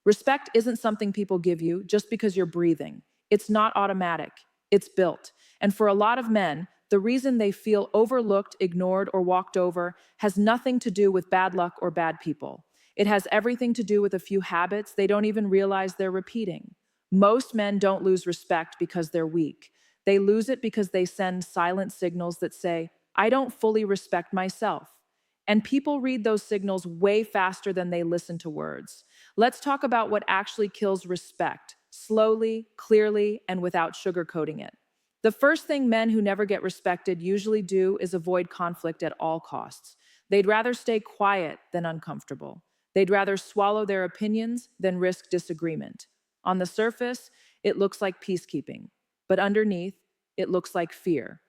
Respect isn't something people give you just because you're breathing. It's not automatic, it's built. And for a lot of men, the reason they feel overlooked, ignored, or walked over has nothing to do with bad luck or bad people. It has everything to do with a few habits they don't even realize they're repeating. Most men don't lose respect because they're weak. They lose it because they send silent signals that say, I don't fully respect myself. And people read those signals way faster than they listen to words. Let's talk about what actually kills respect, slowly, clearly, and without sugarcoating it. The first thing men who never get respected usually do is avoid conflict at all costs. They'd rather stay quiet than uncomfortable. They'd rather swallow their opinions than risk disagreement. On the surface, it looks like peacekeeping, but underneath, it looks like fear.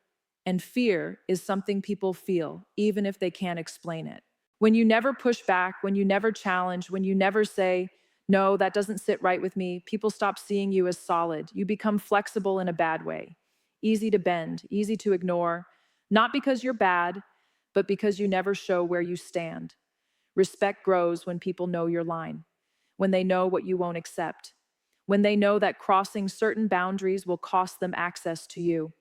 And fear is something people feel, even if they can't explain it. When you never push back, when you never challenge, when you never say, no, that doesn't sit right with me, people stop seeing you as solid. You become flexible in a bad way, easy to bend, easy to ignore, not because you're bad, but because you never show where you stand. Respect grows when people know your line, when they know what you won't accept, when they know that crossing certain boundaries will cost them access to you.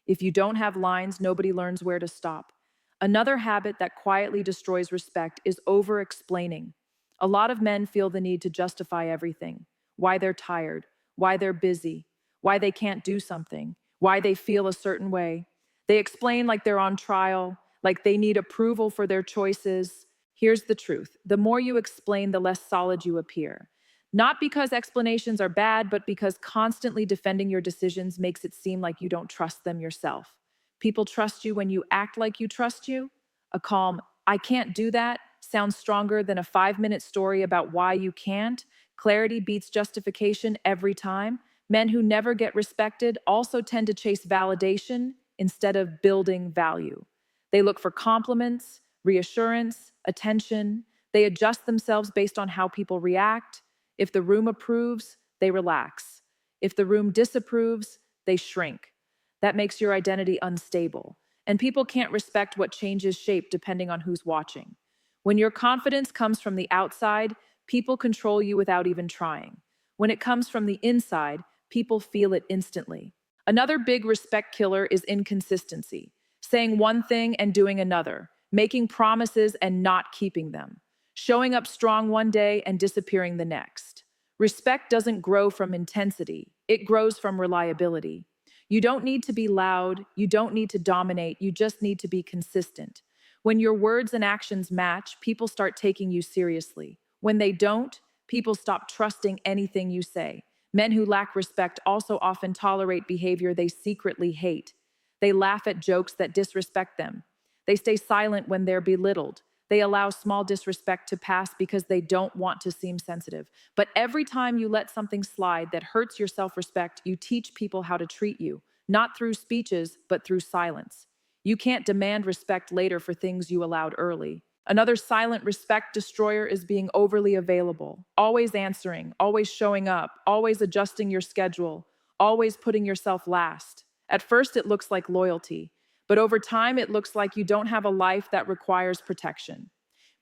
If you don't have lines, nobody learns where to stop. Another habit that quietly destroys respect is over-explaining. A lot of men feel the need to justify everything: why they're tired, why they're busy, why they can't do something, why they feel a certain way. They explain like they're on trial, like they need approval for their choices. Here's the truth: the more you explain, the less solid you appear. Not because explanations are bad, but because constantly defending your decisions makes it seem like you don't trust them yourself. People trust you when you act like you trust you. A calm, I can't do that, sounds stronger than a 5-minute story about why you can't. Clarity beats justification every time. Men who never get respected also tend to chase validation instead of building value. They look for compliments, reassurance, attention. They adjust themselves based on how people react. If the room approves, they relax. If the room disapproves, they shrink. That makes your identity unstable. And people can't respect what changes shape depending on who's watching. When your confidence comes from the outside, people control you without even trying. When it comes from the inside, people feel it instantly. Another big respect killer is inconsistency, saying one thing and doing another, making promises and not keeping them, showing up strong one day and disappearing the next. Respect doesn't grow from intensity, it grows from reliability. You don't need to be loud, you don't need to dominate, you just need to be consistent. When your words and actions match, people start taking you seriously. When they don't, people stop trusting anything you say. Men who lack respect also often tolerate behavior they secretly hate. They laugh at jokes that disrespect them. They stay silent when they're belittled. They allow small disrespect to pass because they don't want to seem sensitive. But every time you let something slide that hurts your self-respect, you teach people how to treat you, not through speeches, but through silence. You can't demand respect later for things you allowed early. Another silent respect destroyer is being overly available, always answering, always showing up, always adjusting your schedule, always putting yourself last. At first, it looks like loyalty, but over time, it looks like you don't have a life that requires protection.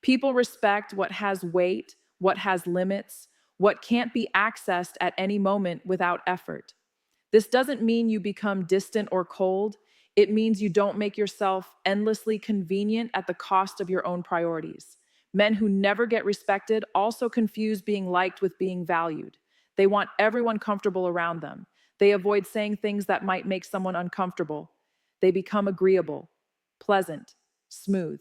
People respect what has weight, what has limits, what can't be accessed at any moment without effort. This doesn't mean you become distant or cold. It means you don't make yourself endlessly convenient at the cost of your own priorities. Men who never get respected also confuse being liked with being valued. They want everyone comfortable around them. They avoid saying things that might make someone uncomfortable. They become agreeable, pleasant, smooth.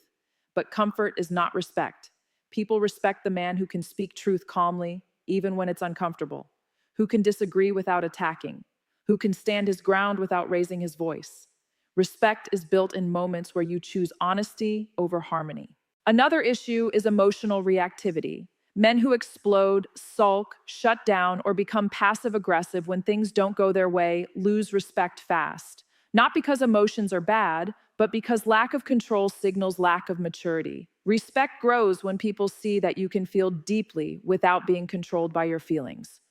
But comfort is not respect. People respect the man who can speak truth calmly, even when it's uncomfortable, who can disagree without attacking, who can stand his ground without raising his voice. Respect is built in moments where you choose honesty over harmony. Another issue is emotional reactivity. Men who explode, sulk, shut down, or become passive-aggressive when things don't go their way lose respect fast. Not because emotions are bad, but because lack of control signals lack of maturity. Respect grows when people see that you can feel deeply without being controlled by your feelings.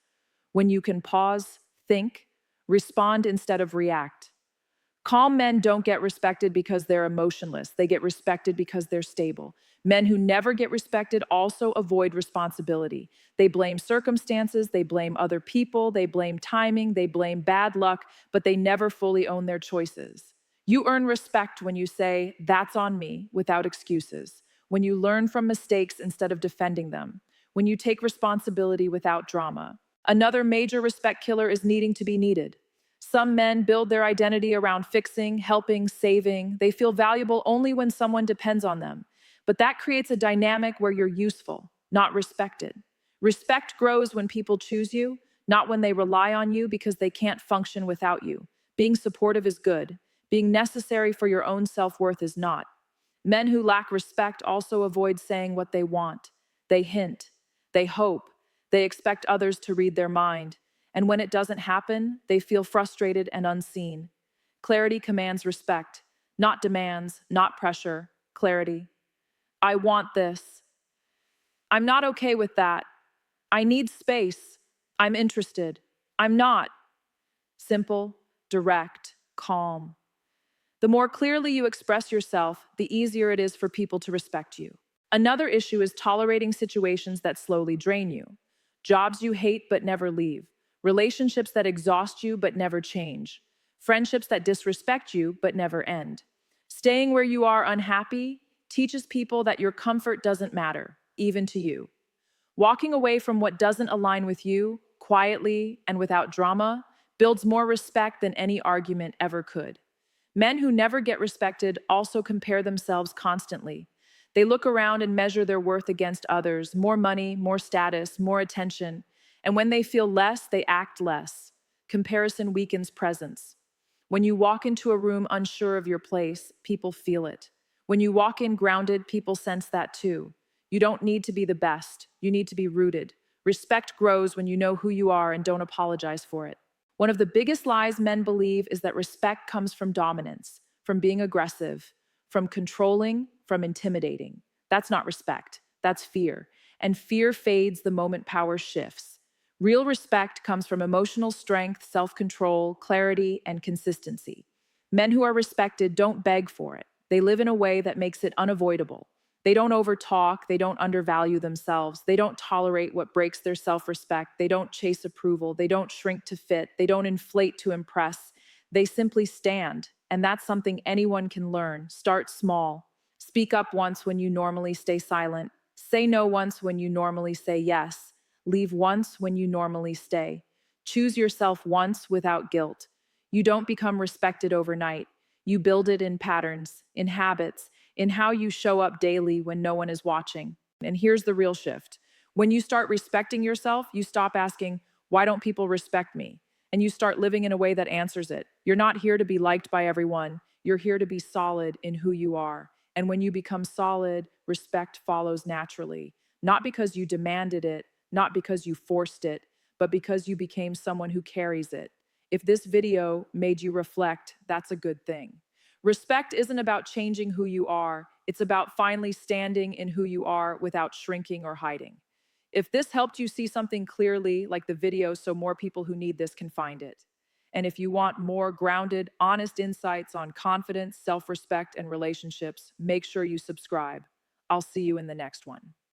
When you can pause, think, respond instead of react. Calm men don't get respected because they're emotionless. They get respected because they're stable. Men who never get respected also avoid responsibility. They blame circumstances, they blame other people, they blame timing, they blame bad luck, but they never fully own their choices. You earn respect when you say, "That's on me," without excuses. When you learn from mistakes instead of defending them. When you take responsibility without drama. Another major respect killer is needing to be needed. Some men build their identity around fixing, helping, saving. They feel valuable only when someone depends on them. But that creates a dynamic where you're useful, not respected. Respect grows when people choose you, not when they rely on you because they can't function without you. Being supportive is good. Being necessary for your own self-worth is not. Men who lack respect also avoid saying what they want. They hint. They hope. They expect others to read their mind. And when it doesn't happen, they feel frustrated and unseen. Clarity commands respect, not demands, not pressure. Clarity. I want this. I'm not okay with that. I need space. I'm interested. I'm not. Simple, direct, calm. The more clearly you express yourself, the easier it is for people to respect you. Another issue is tolerating situations that slowly drain you. Jobs you hate but never leave. Relationships that exhaust you but never change. Friendships that disrespect you but never end. Staying where you are unhappy teaches people that your comfort doesn't matter, even to you. Walking away from what doesn't align with you, quietly and without drama, builds more respect than any argument ever could. Men who never get respected also compare themselves constantly. They look around and measure their worth against others, more money, more status, more attention. And when they feel less, they act less. Comparison weakens presence. When you walk into a room unsure of your place, people feel it. When you walk in grounded, people sense that too. You don't need to be the best. You need to be rooted. Respect grows when you know who you are and don't apologize for it. One of the biggest lies men believe is that respect comes from dominance, from being aggressive, from controlling, from intimidating. That's not respect, that's fear. And fear fades the moment power shifts. Real respect comes from emotional strength, self-control, clarity, and consistency. Men who are respected don't beg for it. They live in a way that makes it unavoidable. They don't overtalk, they don't undervalue themselves, they don't tolerate what breaks their self-respect, they don't chase approval, they don't shrink to fit, they don't inflate to impress. They simply stand, and that's something anyone can learn. Start small. Speak up once when you normally stay silent. Say no once when you normally say yes. Leave once when you normally stay. Choose yourself once without guilt. You don't become respected overnight. You build it in patterns, in habits, in how you show up daily when no one is watching. And here's the real shift. When you start respecting yourself, you stop asking, "Why don't people respect me?" And you start living in a way that answers it. You're not here to be liked by everyone. You're here to be solid in who you are. And when you become solid, respect follows naturally. Not because you demanded it, not because you forced it, but because you became someone who carries it. If this video made you reflect, that's a good thing. Respect isn't about changing who you are. It's about finally standing in who you are without shrinking or hiding. If this helped you see something clearly, like the video, so more people who need this can find it. And if you want more grounded, honest insights on confidence, self-respect, and relationships, make sure you subscribe. I'll see you in the next one.